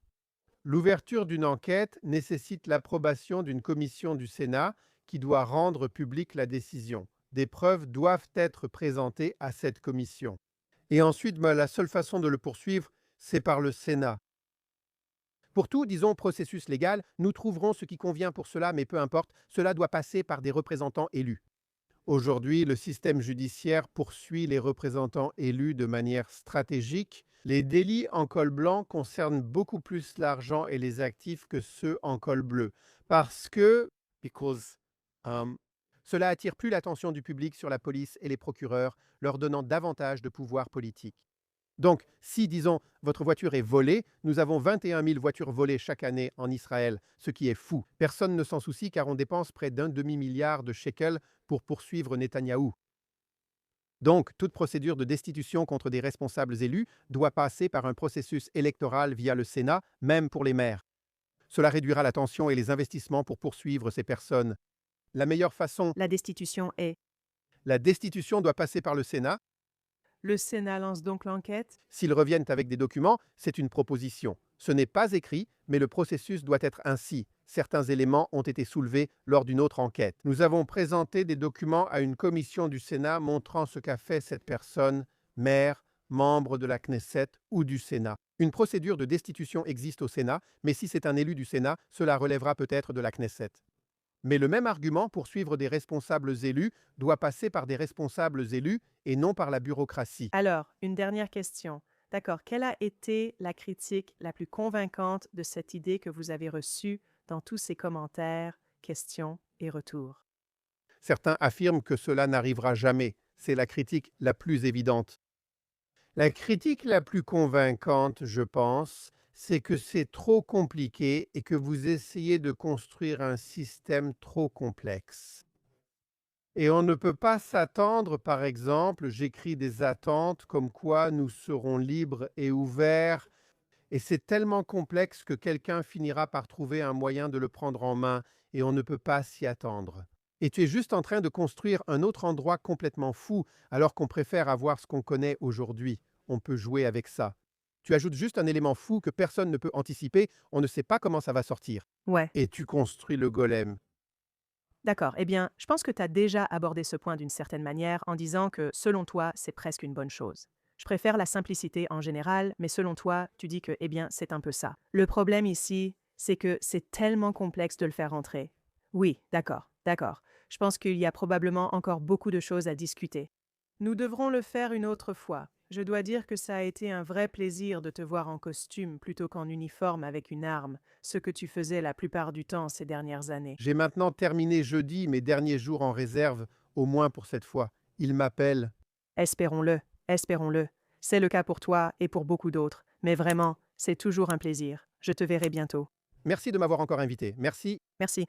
L'ouverture d'une enquête nécessite l'approbation d'une commission du Sénat qui doit rendre publique la décision. Des preuves doivent être présentées à cette commission. Et ensuite, la seule façon de le poursuivre, c'est par le Sénat. Pour tout, disons, processus légal, nous trouverons ce qui convient pour cela, mais peu importe, cela doit passer par des représentants élus. Aujourd'hui, le système judiciaire poursuit les représentants élus de manière stratégique. Les délits en col blanc concernent beaucoup plus l'argent et les actifs que ceux en col bleu, parce que cela attire plus l'attention du public sur la police et les procureurs, leur donnant davantage de pouvoir politique. Donc, si, disons, votre voiture est volée, nous avons 21 000 voitures volées chaque année en Israël, ce qui est fou. Personne ne s'en soucie car on dépense près d'un demi-milliard de shekels pour poursuivre Netanyahou. Donc, toute procédure de destitution contre des responsables élus doit passer par un processus électoral via le Sénat, même pour les maires. Cela réduira la tension et les investissements pour poursuivre ces personnes. La meilleure façon, La destitution est. la destitution doit passer par le Sénat. Le Sénat lance donc l'enquête? S'ils reviennent avec des documents, c'est une proposition. Ce n'est pas écrit, mais le processus doit être ainsi. Certains éléments ont été soulevés lors d'une autre enquête. Nous avons présenté des documents à une commission du Sénat montrant ce qu'a fait cette personne, maire, membre de la Knesset ou du Sénat. Une procédure de destitution existe au Sénat, mais si c'est un élu du Sénat, cela relèvera peut-être de la Knesset. Mais le même argument pour suivre des responsables élus doit passer par des responsables élus et non par la bureaucratie. Alors, une dernière question. D'accord, quelle a été la critique la plus convaincante de cette idée que vous avez reçue dans tous ces commentaires, questions et retours? Certains affirment que cela n'arrivera jamais. C'est la critique la plus évidente. La critique la plus convaincante, je pense, c'est que c'est trop compliqué et que vous essayez de construire un système trop complexe. Et on ne peut pas s'attendre, par exemple, j'écris des attentes comme quoi nous serons libres et ouverts, et c'est tellement complexe que quelqu'un finira par trouver un moyen de le prendre en main, et on ne peut pas s'y attendre. Et tu es juste en train de construire un autre endroit complètement fou, alors qu'on préfère avoir ce qu'on connaît aujourd'hui. On peut jouer avec ça. Tu ajoutes juste un élément fou que personne ne peut anticiper, on ne sait pas comment ça va sortir. Ouais, Et tu construis le golem. d'accord. Eh bien, je pense que tu as déjà abordé ce point d'une certaine manière en disant que, selon toi, c'est presque une bonne chose. Je préfère la simplicité en général, mais selon toi, tu dis que, eh bien, c'est un peu ça. Le problème ici, c'est que c'est tellement complexe de le faire rentrer. Oui, d'accord, d'accord. Je pense qu'il y a probablement encore beaucoup de choses à discuter. Nous devrons le faire une autre fois. Je dois dire que ça a été un vrai plaisir de te voir en costume plutôt qu'en uniforme avec une arme, ce que tu faisais la plupart du temps ces dernières années. J'ai maintenant terminé jeudi mes derniers jours en réserve, au moins pour cette fois. Il m'appelle. Espérons-le, espérons-le. C'est le cas pour toi et pour beaucoup d'autres, mais vraiment, c'est toujours un plaisir. Je te verrai bientôt. Merci de m'avoir encore invité. Merci. Merci.